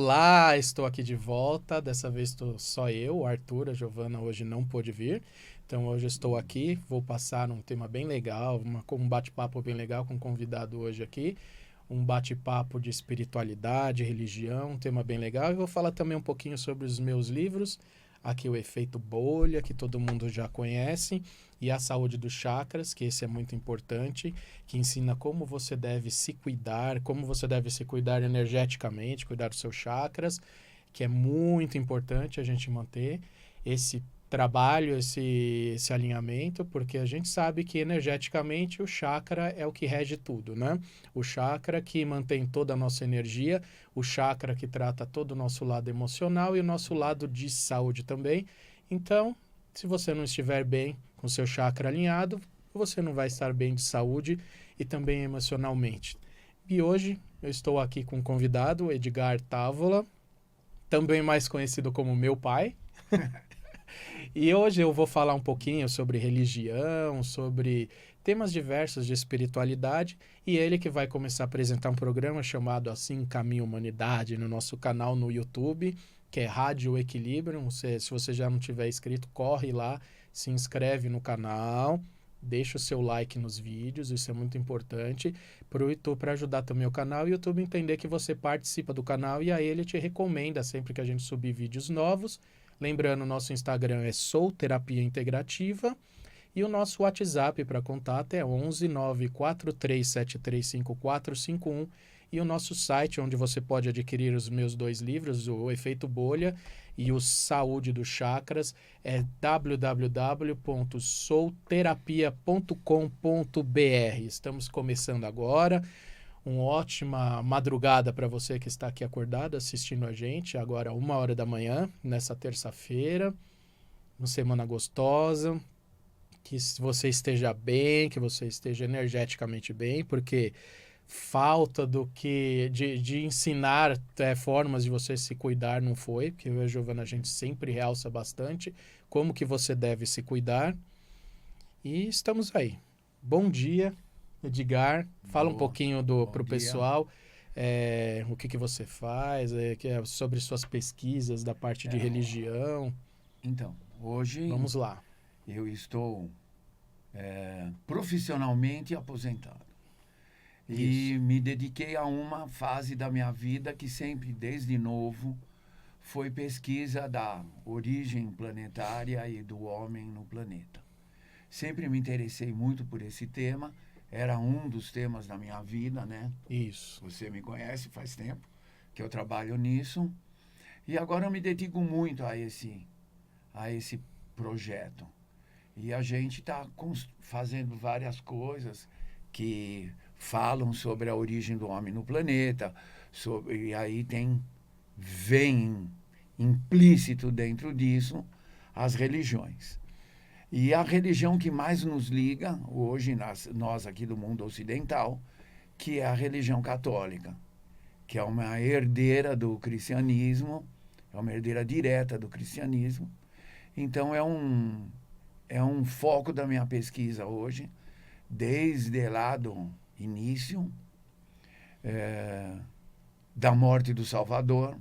Olá, estou aqui de volta. Dessa vez estou só eu, o Arthur, a Giovana hoje não pôde vir. Então hoje eu estou aqui, vou passar um tema bem legal, um bate-papo bem legal com um convidado hoje aqui. Um bate-papo de espiritualidade, religião, um tema bem legal. E vou falar também um pouquinho sobre os meus livros. Aqui o efeito bolha, que todo mundo já conhece, e a saúde dos chakras, que esse é muito importante, que ensina como você deve se cuidar, como você deve se cuidar energeticamente, cuidar dos seus chakras, que é muito importante a gente manter esse trabalho, esse alinhamento, porque a gente sabe que energeticamente o chakra é o que rege tudo, né? O chakra que mantém toda a nossa energia, o chakra que trata todo o nosso lado emocional e o nosso lado de saúde também. Então, se você não estiver bem com seu chakra alinhado, você não vai estar bem de saúde e também emocionalmente. E hoje eu estou aqui com um convidado, Edgar Távola, também mais conhecido como meu pai. E hoje eu vou falar um pouquinho sobre religião, sobre temas diversos de espiritualidade, e ele que vai começar a apresentar um programa chamado Assim Caminha a Humanidade no nosso canal no YouTube, que é Rádio Equilibrium. Se você já não tiver inscrito, corre lá, se inscreve no canal, deixa o seu like nos vídeos, isso é muito importante para o YouTube, para ajudar também o canal e o YouTube entender que você participa do canal, e aí ele te recomenda sempre que a gente subir vídeos novos. Lembrando, nosso Instagram é Sou Terapia Integrativa e o nosso WhatsApp para contato é 11 943735451, e o nosso site onde você pode adquirir os meus 2 livros, o Efeito Bolha e o Saúde dos Chakras, é www.souterapia.com.br. Estamos começando agora. Uma ótima madrugada para você que está aqui acordado assistindo a gente, agora 1h da manhã, nessa terça-feira. Uma semana gostosa, que você esteja bem, que você esteja energeticamente bem, porque falta de ensinar formas de você se cuidar não foi, porque eu e a Giovana a gente sempre realça bastante como que você deve se cuidar. E estamos aí. Bom dia, Edgar. Fala um pouquinho Bom pro dia. pessoal, o que você faz, sobre suas pesquisas da parte de É, religião. então, hoje Vamos lá. eu estou profissionalmente aposentado Isso. e me dediquei a uma fase da minha vida que sempre, desde novo, foi pesquisa da origem planetária e do homem no planeta. Sempre me interessei muito por esse tema, era um dos temas da minha vida, né? Isso. Você me conhece faz tempo que eu trabalho nisso e agora eu me dedico muito a esse projeto. E a gente está fazendo várias coisas que falam sobre a origem do homem no planeta, e aí vem implícito dentro disso as religiões. E a religião que mais nos liga hoje, nós aqui do mundo ocidental, que é a religião católica, que é uma herdeira do cristianismo, é uma herdeira direta do cristianismo. Então é um foco da minha pesquisa hoje, desde lá do início, da morte do Salvador,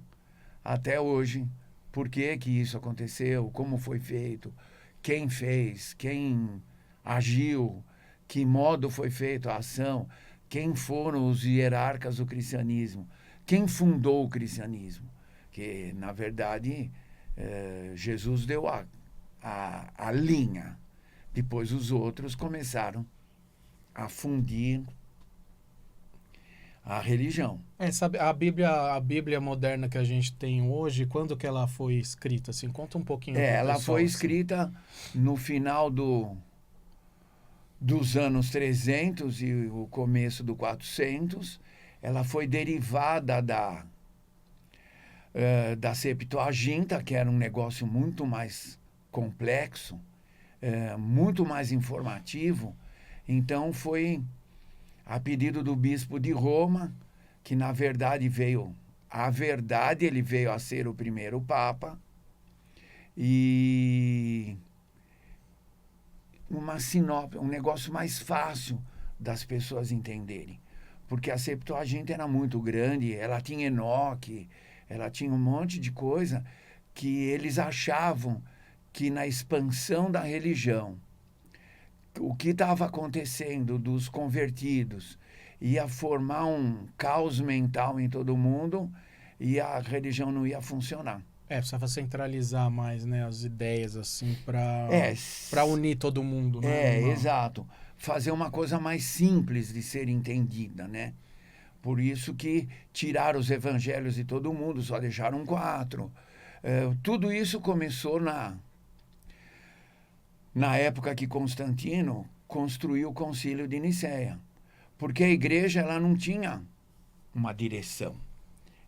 até hoje. Por que que isso aconteceu, como foi feito, quem fez, quem agiu, que modo foi feita a ação, quem foram os hierarcas do cristianismo, quem fundou o cristianismo. Que, na verdade, Jesus deu a linha. Depois os outros começaram a fundir a religião. Sabe, a Bíblia moderna que a gente tem hoje, quando que ela foi escrita? Assim, conta um pouquinho pro Ela foi pessoal, assim. escrita no final dos anos 300 e o começo do 400. Ela foi derivada da Septuaginta, que era um negócio muito mais complexo, muito mais informativo. Então foi a pedido do bispo de Roma, que na verdade ele veio a ser o primeiro papa, e uma sinopse, um negócio mais fácil das pessoas entenderem. Porque a Septuaginta era muito grande, ela tinha Enoque, Ela tinha um monte de coisa que eles achavam que na expansão da religião, o que estava acontecendo dos convertidos ia formar um caos mental em todo mundo e a religião não ia funcionar. Precisava centralizar mais, né, as ideias, assim, É, para unir todo mundo, né? exato. Fazer uma coisa mais simples de ser entendida, né? Por isso que tiraram os evangelhos de todo mundo, só deixaram 4. Tudo isso começou na época que Constantino construiu o Concílio de Nicéia. Porque a igreja ela não tinha uma direção.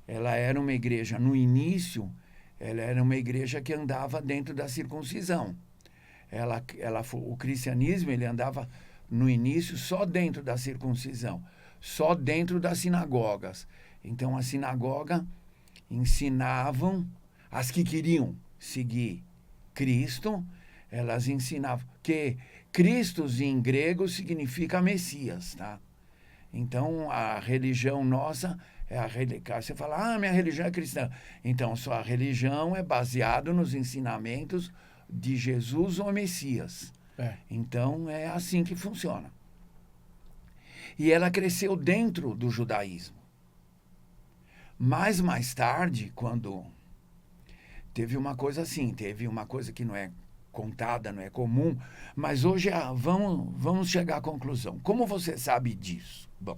Ela era uma igreja, no início, ela era uma igreja que andava dentro da circuncisão. O cristianismo ele andava, no início, só dentro da circuncisão, só dentro das sinagogas. Então, a sinagoga ensinavam, as que queriam seguir Cristo, elas ensinavam, que Christos em grego significa Messias, tá? Então, a religião nossa é a religião. Você fala, minha religião é cristã. Então, sua religião é baseada nos ensinamentos de Jesus ou Messias. Então, é assim que funciona. E ela cresceu dentro do judaísmo. Mas, mais tarde, quando teve uma coisa assim, teve uma coisa que não é contada, não é comum, mas hoje vamos chegar à conclusão. Como você sabe disso? Bom,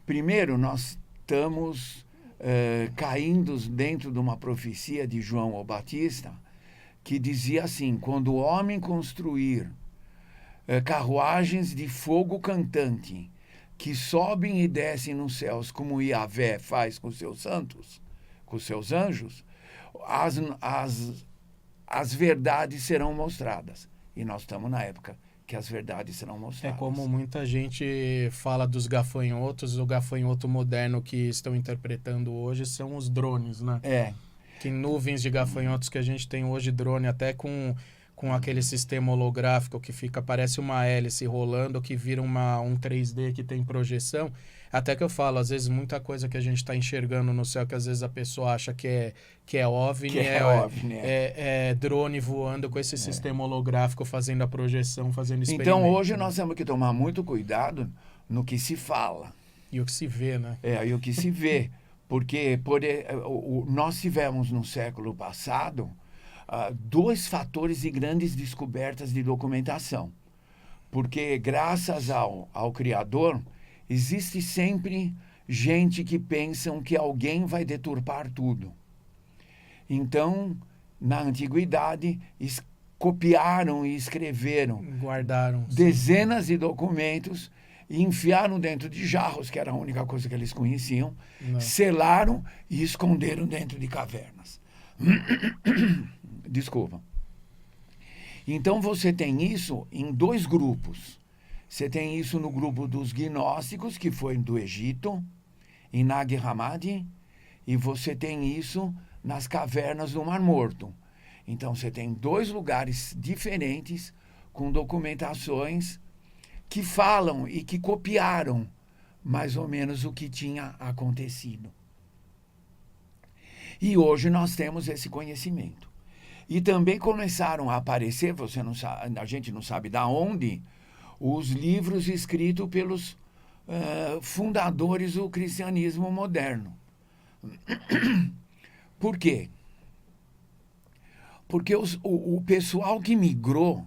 primeiro nós estamos caindo dentro de uma profecia de João o Batista, que dizia assim, quando o homem construir carruagens de fogo cantante, que sobem e descem nos céus, como Yahvé faz com seus santos, com seus anjos, as verdades serão mostradas. E nós estamos na época que as verdades serão mostradas. É como muita gente fala dos gafanhotos, o gafanhoto moderno que estão interpretando hoje são os drones, né? Que nuvens de gafanhotos que a gente tem hoje, drone, até com aquele sistema holográfico que parece uma hélice rolando, que vira um 3D que tem projeção. Até que eu falo, às vezes, muita coisa que a gente está enxergando no céu, que às vezes a pessoa acha que é OVNI, é drone voando com esse sistema holográfico fazendo a projeção, fazendo experimento. Então, hoje nós temos que tomar muito cuidado no que se fala. E o que se vê, né? E o que se vê. Porque nós tivemos no século passado 2 fatores de grandes descobertas de documentação. Porque, graças ao Criador, existe sempre gente que pensam que alguém vai deturpar tudo. Então, na antiguidade, copiaram e escreveram dezenas de documentos e enfiaram dentro de jarros, que era a única coisa que eles conheciam, selaram e esconderam dentro de cavernas. Desculpa. Então, você tem isso em 2 grupos. Você tem isso no grupo dos gnósticos, que foi do Egito, em Nag Hammadi, e você tem isso nas cavernas do Mar Morto. Então, você tem 2 lugares diferentes, com documentações que falam e que copiaram mais ou menos o que tinha acontecido. E hoje nós temos esse conhecimento. E também começaram a aparecer, a gente não sabe de onde, os livros escritos pelos fundadores do cristianismo moderno. Por quê? Porque o pessoal que migrou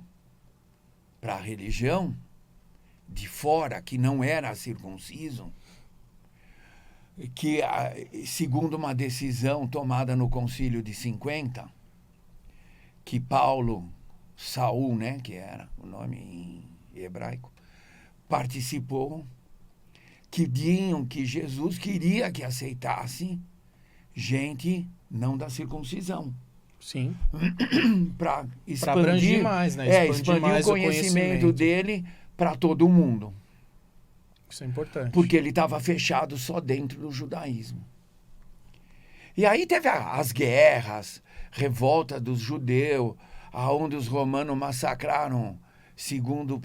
para a religião, de fora, que não era circunciso, que, segundo uma decisão tomada no Concílio de 50, que Saul, né, que era o nome em hebraico, participou, que diziam que Jesus queria que aceitasse gente não da circuncisão. Sim. Para abranger mais, né? Expandir mais o conhecimento dele para todo mundo. Isso é importante. Porque ele estava fechado só dentro do judaísmo. E aí teve as guerras, revolta dos judeus, aonde os romanos massacraram, segundo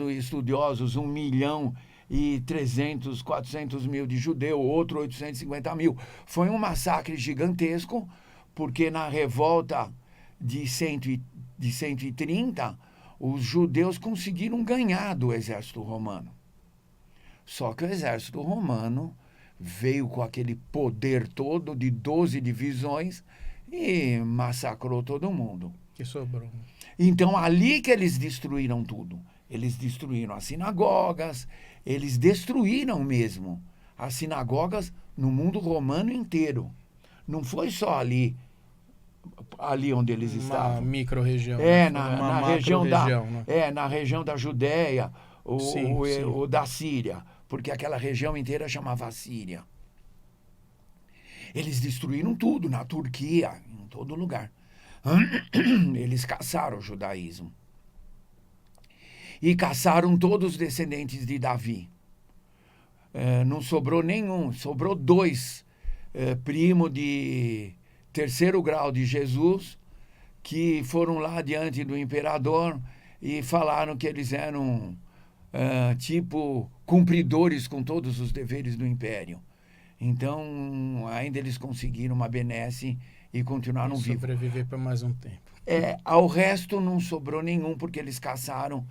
estudiosos, 1 milhão e 300, 400 mil de judeu, outro 850 mil. Foi um massacre gigantesco, porque na revolta de 130, os judeus conseguiram ganhar do exército romano. Só que o exército romano veio com aquele poder todo de 12 divisões e massacrou todo mundo. Que sobrou. Então, ali que eles destruíram tudo. Eles destruíram as sinagogas, eles destruíram mesmo as sinagogas no mundo romano inteiro. Não foi só ali onde eles estavam. Uma micro-região. Na região né? na região da Judéia Sim. ou da Síria, porque aquela região inteira chamava Síria. Eles destruíram tudo, na Turquia, em todo lugar. Eles caçaram o judaísmo. E caçaram todos os descendentes de Davi. Não sobrou nenhum, sobrou 2 primos de terceiro grau de Jesus, que foram lá diante do imperador e falaram que eles eram cumpridores com todos os deveres do império. Então, ainda eles conseguiram uma benesse e continuaram vivos. Sobreviver por mais um tempo. Ao resto não sobrou nenhum, porque eles caçaram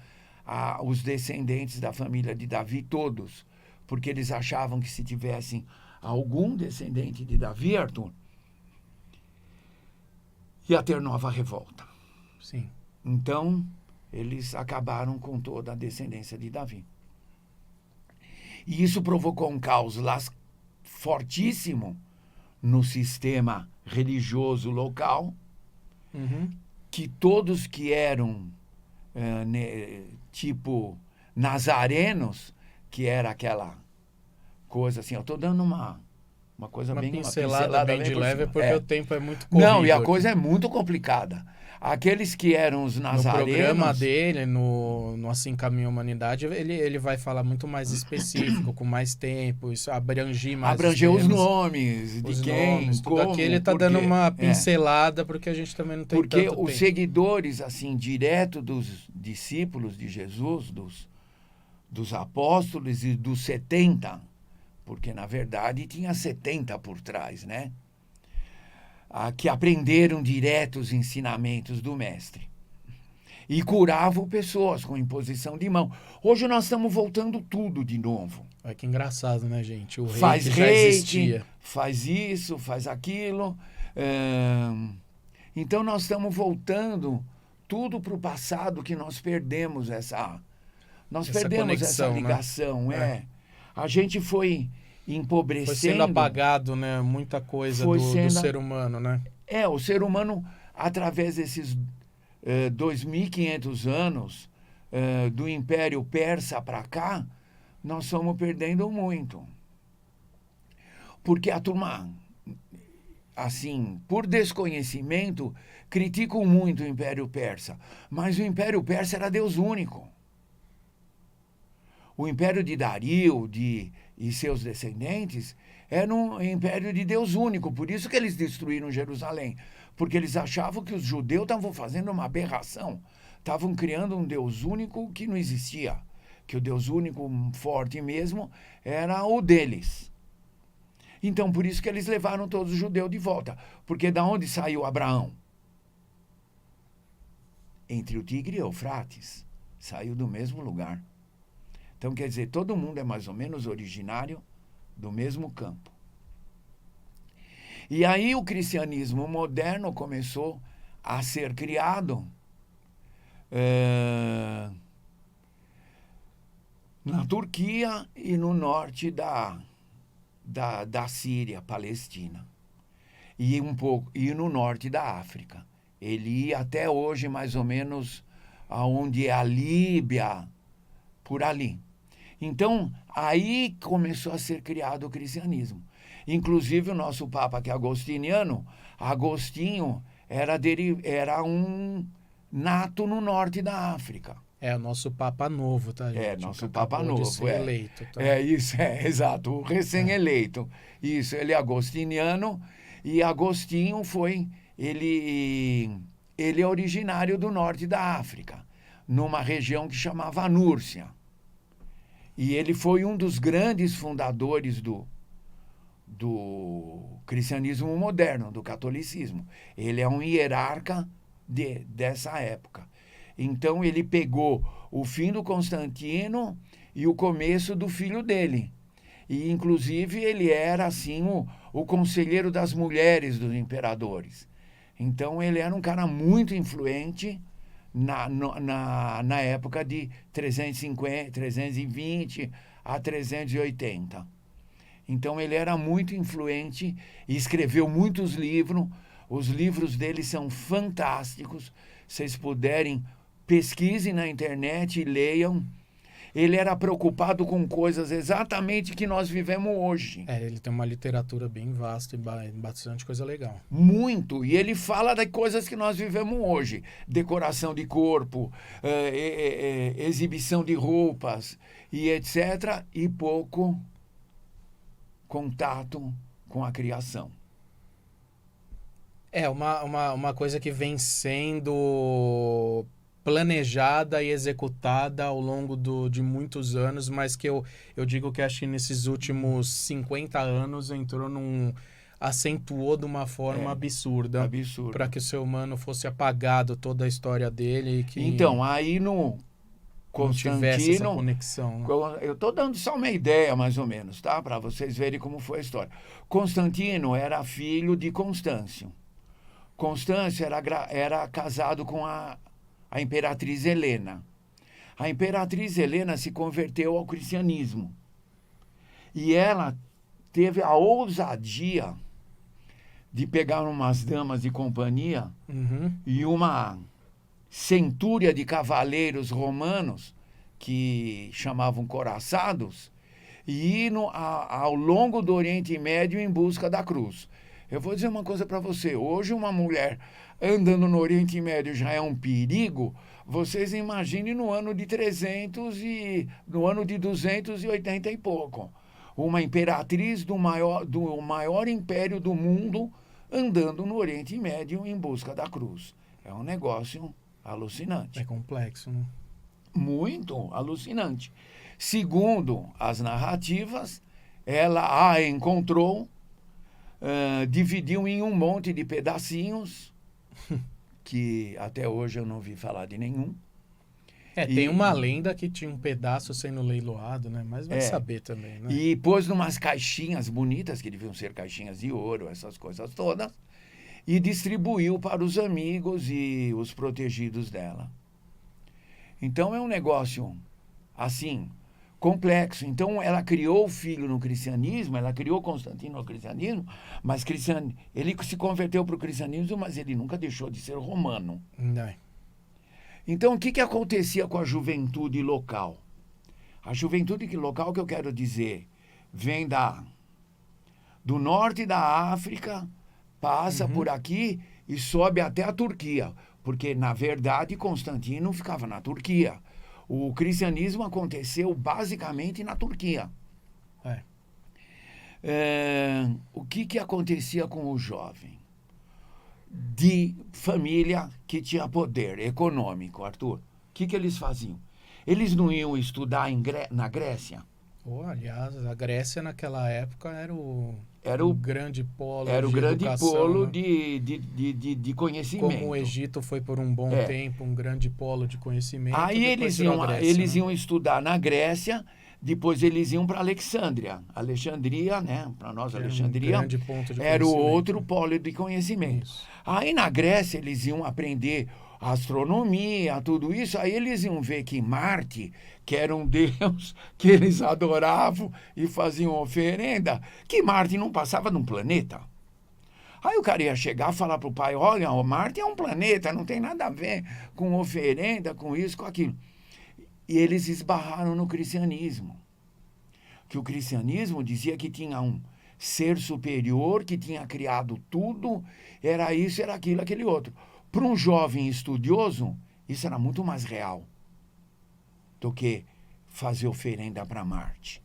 os descendentes da família de Davi todos, porque eles achavam que se tivessem algum descendente de Davi, Arthur, ia ter nova revolta. Sim. Então, eles acabaram com toda a descendência de Davi. E isso provocou um caos lá fortíssimo no sistema religioso local, que todos que eram tipo nazarenos, que era aquela coisa assim, eu estou dando uma coisa uma bem pincelada bem de leve, porque o tempo é muito corrido. Não, e a coisa é muito complicada. Aqueles que eram os nazarenos... No programa dele, no Assim Caminha a Humanidade, ele vai falar muito mais específico, com mais tempo, isso abranger mais os nomes, de quem, nomes, como... Aqui ele está dando uma pincelada, porque a gente também não tem tanto tempo. Porque os seguidores, assim, direto dos discípulos de Jesus, dos apóstolos e dos 70, porque, na verdade, tinha 70 por trás, né? Que aprenderam direto os ensinamentos do mestre. E curavam pessoas com imposição de mão. Hoje nós estamos voltando tudo de novo. Olha que engraçado, né, gente? O faz reiki já existia. Faz isso, faz aquilo. Então nós estamos voltando tudo para o passado, que nós perdemos essa conexão, ligação. Né? A gente foi empobrecendo. Foi sendo apagado, né? Muita coisa do ser humano, né? O ser humano, através desses 2.500 anos do Império Persa para cá, nós fomos perdendo muito. Porque a turma, assim, por desconhecimento, criticam muito o Império Persa. Mas o Império Persa era Deus único. O Império de Dario e seus descendentes era um império de Deus único. Por isso que eles destruíram Jerusalém. Porque eles achavam que os judeus estavam fazendo uma aberração. Estavam criando um Deus único que não existia. Que o Deus único forte mesmo era o deles. Então, por isso que eles levaram todos os judeus de volta. Porque da onde saiu Abraão? Entre o Tigre e o Eufrates. Saiu do mesmo lugar. Então, quer dizer, todo mundo é mais ou menos originário do mesmo campo. E aí o cristianismo moderno começou a ser criado na Turquia e no norte da Síria, Palestina. E no norte da África. Ele ia até hoje mais ou menos aonde é a Líbia, por ali. Então, aí começou a ser criado o cristianismo. Inclusive, o nosso Papa, que é agostiniano, Agostinho era um nato no norte da África. O nosso Papa novo, tá, gente? Nosso Papa novo. De ser eleito, tá? Exato, o recém-eleito. Isso, ele é agostiniano, e Agostinho ele é originário do norte da África, numa região que chamava Núrcia. E ele foi um dos grandes fundadores do cristianismo moderno, do catolicismo. Ele é um hierarca dessa época. Então ele pegou o fim do Constantino e o começo do filho dele. E inclusive ele era assim o conselheiro das mulheres dos imperadores. Então ele era um cara muito influente na época de 350, 320 a 380. Então ele era muito influente e escreveu muitos livros. Os livros dele são fantásticos. Se vocês puderem, pesquisem na internet e leiam. Ele era preocupado com coisas exatamente que nós vivemos hoje. Ele tem uma literatura bem vasta e bastante coisa legal. Muito. E ele fala das coisas que nós vivemos hoje. Decoração de corpo, exibição de roupas e etc. E pouco contato com a criação. Uma coisa que vem sendo planejada e executada ao longo de muitos anos, mas que eu digo que acho que nesses últimos 50 anos acentuou de uma forma absurda para que o ser humano fosse apagado toda a história dele. Que então, aí no Constantino, tivesse essa conexão. Né? Eu estou dando só uma ideia, mais ou menos, tá? Para vocês verem como foi a história. Constantino era filho de Constâncio. Constâncio era casado com a imperatriz Helena. A imperatriz Helena se converteu ao cristianismo. E ela teve a ousadia de pegar umas damas de companhia e uma centúria de cavaleiros romanos, que chamavam coraçados, e ir ao longo do Oriente Médio em busca da cruz. Eu vou dizer uma coisa para você. Hoje uma mulher andando no Oriente Médio já é um perigo. Vocês imaginem no ano de 280 e pouco. Uma imperatriz do maior império do mundo andando no Oriente Médio em busca da cruz. É um negócio alucinante. É complexo, né? Muito alucinante. Segundo as narrativas, ela a encontrou, dividiu em um monte de pedacinhos, que até hoje eu não vi falar de nenhum. Tem uma lenda que tinha um pedaço sendo leiloado, né? Mas vai saber também, né? E pôs numas caixinhas bonitas, que deviam ser caixinhas de ouro, essas coisas todas, e distribuiu para os amigos e os protegidos dela. Então é um negócio, assim, complexo. Então ela criou o filho no cristianismo, ela criou Constantino no cristianismo, mas ele se converteu para o cristianismo, mas ele nunca deixou de ser romano. Não. Então o que acontecia com a juventude local? A juventude local, que eu quero dizer, vem do norte da África, passa por aqui e sobe até a Turquia, porque na verdade Constantino ficava na Turquia. O cristianismo aconteceu basicamente na Turquia. O que acontecia com o jovem? De família que tinha poder econômico, Arthur. O que eles faziam? Eles não iam estudar na Grécia? Aliás, a Grécia naquela época era o grande polo era de o grande educação, polo, né? de conhecimento. Como o Egito foi por um bom tempo um grande polo de conhecimento. Aí eles iam estudar na Grécia, depois eles iam para Alexandria, né? Para nós, Alexandria um grande ponto de era o outro polo de conhecimento. Isso. Aí na Grécia eles iam aprender astronomia, tudo isso. Aí eles iam ver que Marte, que era um deus que eles adoravam e faziam oferenda, que Marte não passava de um planeta. Aí o cara ia chegar e falar para o pai: olha, Marte é um planeta, não tem nada a ver com oferenda, com isso, com aquilo. E eles esbarraram no cristianismo. Que o cristianismo dizia que tinha um ser superior, que tinha criado tudo, era isso, era aquilo, aquele outro. Para um jovem estudioso, isso era muito mais real do que fazer oferenda para Marte.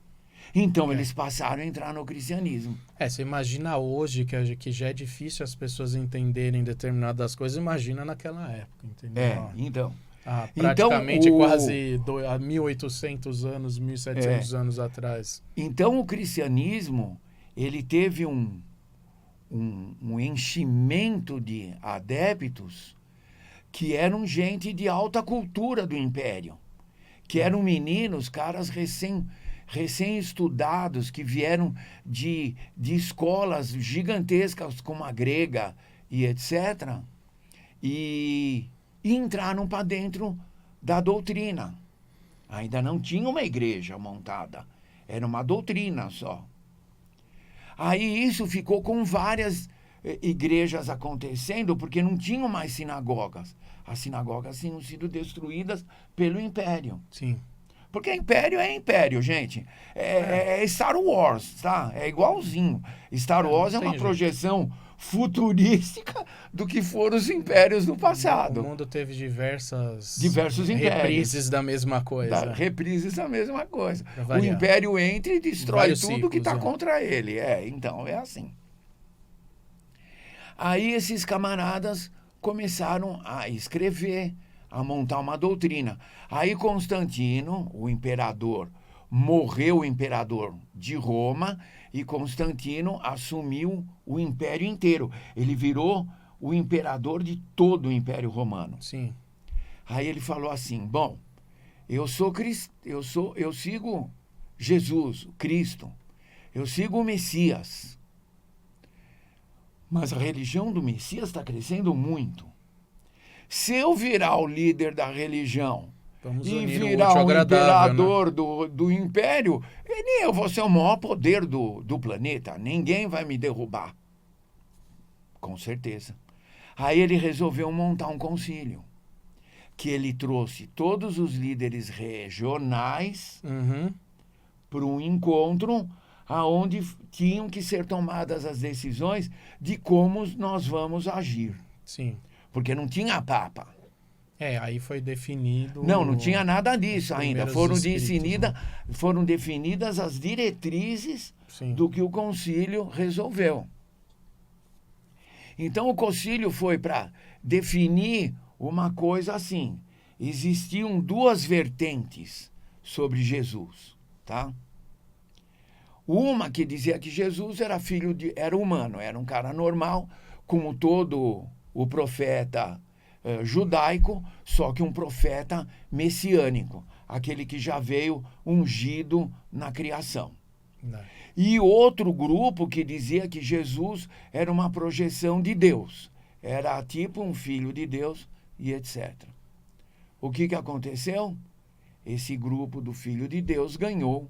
Então eles passaram a entrar no cristianismo. Você imagina hoje que já é difícil as pessoas entenderem determinadas coisas, imagina naquela época, entendeu? Então. Praticamente quase há 1.800 anos, 1.700 anos atrás. Então, o cristianismo, ele teve um enchimento de adeptos que eram gente de alta cultura do Império, que eram meninos, caras recém-estudados, que vieram de escolas gigantescas como a grega e etc., e entraram para dentro da doutrina. Ainda não tinha uma igreja montada, era uma doutrina só. Aí isso ficou com várias igrejas acontecendo, porque não tinham mais sinagogas. As sinagogas tinham sido destruídas pelo Império. Sim. Porque Império é Império, gente. É Star Wars, tá? É igualzinho. Star Wars é uma projeção futurística do que foram os impérios do passado. O mundo teve diversos impérios. Reprises da mesma coisa. Reprises da mesma coisa. O Império entra e destrói tudo ciclos, que está contra ele. Então é assim. Aí esses camaradas começaram a escrever, a montar uma doutrina. Aí Constantino, o imperador, morreu o imperador de Roma e Constantino assumiu o império inteiro. Ele virou o imperador de todo o Império Romano. Sim. Aí ele falou assim: bom, eu sigo Jesus, Cristo. Eu sigo o Messias. Mas a religião do Messias está crescendo muito. Se eu virar o líder da religião e virar o imperador, né, do império, eu vou ser o maior poder do planeta. Ninguém vai me derrubar. Com certeza. Aí ele resolveu montar um concílio, que ele trouxe todos os líderes regionais para um encontro aonde tinham que ser tomadas as decisões de como nós vamos agir. Sim. Porque não tinha papa. Aí foi definido... Não tinha nada disso ainda. Foram definidas as diretrizes do que o concílio resolveu. Então o concílio foi para definir uma coisa assim. Existiam duas vertentes sobre Jesus, tá? Uma que dizia que Jesus era humano, era um cara normal, como todo o profeta judaico, só que um profeta messiânico, aquele que já veio ungido na criação. Não. E outro grupo que dizia que Jesus era uma projeção de Deus, era tipo um filho de Deus e etc. O que aconteceu? Esse grupo do filho de Deus ganhou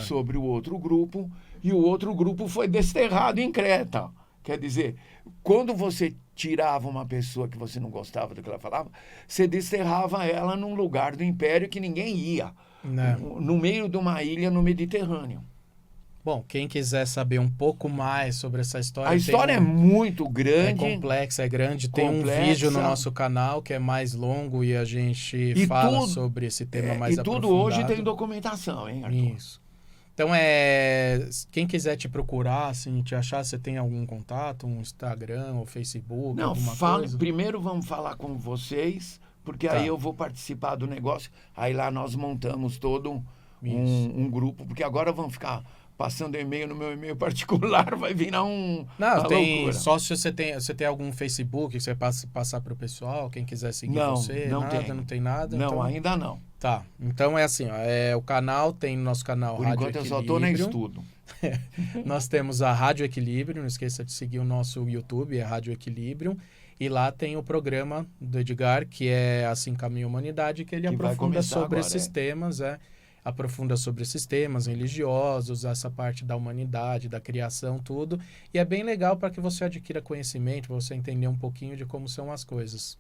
sobre o outro grupo, e o outro grupo foi desterrado em Creta. Quer dizer, quando você tirava uma pessoa que você não gostava do que ela falava, você desterrava ela num lugar do império que ninguém ia, no meio de uma ilha no Mediterrâneo. Bom, quem quiser saber um pouco mais sobre essa história... A história é muito grande. É complexa, é grande. Tem um vídeo no nosso canal que é mais longo e a gente fala sobre esse tema mais aprofundado. E tudo hoje tem documentação, hein, Arthur? Isso. Então, quem quiser te procurar, assim, te achar, você tem algum contato, um Instagram ou Facebook, alguma coisa? Primeiro vamos falar com vocês, porque aí eu vou participar do negócio. Aí lá nós montamos todo um grupo, porque agora vamos ficar passando e-mail no meu e-mail particular, vai virar uma loucura. Só se você tem algum Facebook que você passar para o pessoal, quem quiser seguir você, não tem nada? Não, então... ainda não. Tá, então é assim, o canal, tem no nosso canal Por Rádio enquanto Equilíbrio. eu só estou no estudo. Nós temos a Rádio Equilíbrio, não esqueça de seguir o nosso YouTube, é Rádio Equilíbrio, e lá tem o programa do Edgar, que é Assim Caminha a Humanidade, que ele aprofunda sobre esses temas, aprofunda sobre esses temas religiosos, essa parte da humanidade, da criação, tudo, e é bem legal para que você adquira conhecimento, para você entender um pouquinho de como são as coisas.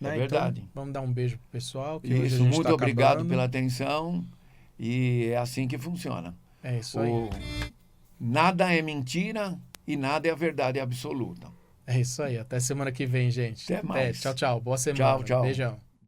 É verdade. Então, vamos dar um beijo pro pessoal. Que isso, muito obrigado pela atenção. E é assim que funciona. É isso aí. Nada é mentira e nada é a verdade absoluta. É isso aí. Até semana que vem, gente. Até mais. Tchau, tchau. Boa semana. Tchau. Beijão.